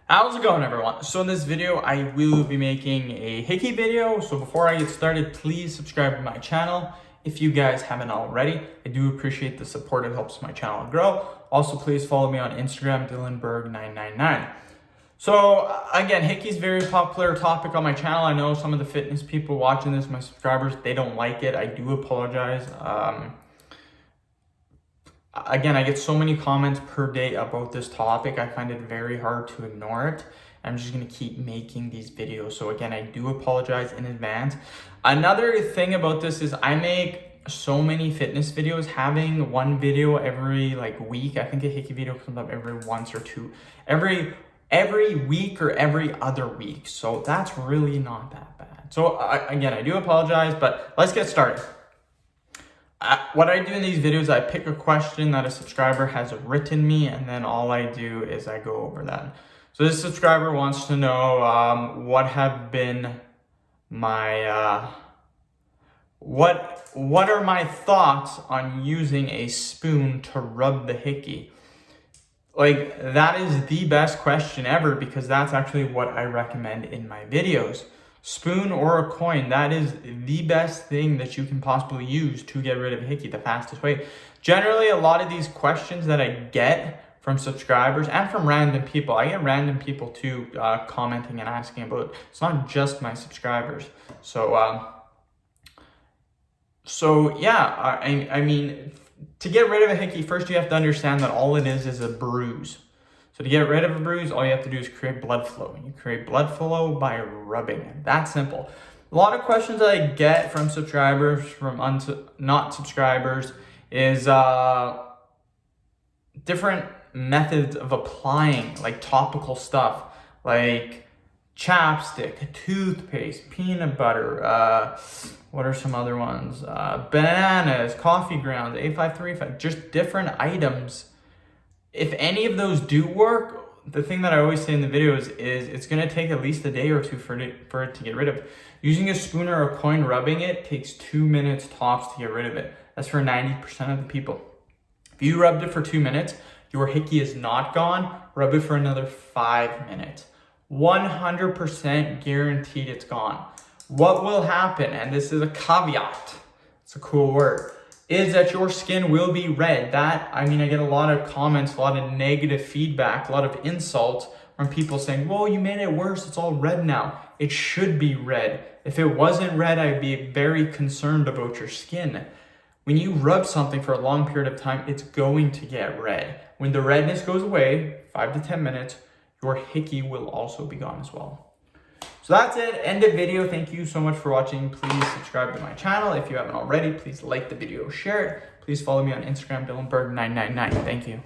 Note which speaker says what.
Speaker 1: How's it going, everyone? So in this video, I will be making a hickey video. So before I get started, please subscribe to my channel if you guys haven't already. I do appreciate the support. It helps my channel grow. Also, please follow me on Instagram, DylanBerg999. So again, hickey's a very popular topic on my channel. I know some of the fitness people watching this, my subscribers, they don't like it. I do apologize. Again, I get so many comments per day about this topic. I find it very hard to ignore it. I'm just gonna keep making these videos. So again, I do apologize in advance. Another thing about this is I make so many fitness videos. Having one video every week, I think a hickey video comes up every once or two, every week or every other week. So that's really not that bad. So again, I do apologize, but let's get started. What I do in these videos, I pick a question that a subscriber has written me, and then all I do is I go over that. So this subscriber wants to know what have been my what are my thoughts on using a spoon to rub the hickey. Like, that is the best question ever, because that's actually what I recommend in my videos. Spoon or a coin, that is the best thing that you can possibly use to get rid of a hickey, the fastest way. Generally, a lot of these questions that I get from subscribers and from random people, I get random people too commenting and asking about it. It's not just my subscribers. So yeah, I mean, to get rid of a hickey, first you have to understand that all it is a bruise. So to get rid of a bruise, all you have to do is create blood flow. You create blood flow by rubbing it. That's simple. A lot of questions that I get from subscribers, from not subscribers, is different methods of applying, like topical stuff, like chapstick, toothpaste, peanut butter, what are some other ones? Bananas, coffee grounds, A535, just different items. If any of those do work, the thing that I always say in the videos is it's going to take at least a day or two for it to get rid of. Using a spoon or a coin, rubbing it takes 2 minutes tops to get rid of it. That's for 90% of the people. If you rubbed it for 2 minutes, your hickey is not gone. Rub it for another 5 minutes. 100% guaranteed it's gone. What will happen, and this is a caveat, it's a cool word, is that your skin will be red. I get a lot of comments, a lot of negative feedback, a lot of insults from people saying, well, you made it worse, it's all red now. It should be red. If it wasn't red, I'd be very concerned about your skin. When you rub something for a long period of time, it's going to get red. When the redness goes away, 5 to 10 minutes, your hickey will also be gone as well. So that's it, end of video. Thank you so much for watching. Please subscribe to my channel. If you haven't already, please like the video, share it. Please follow me on Instagram, DylanBerg999. Thank you.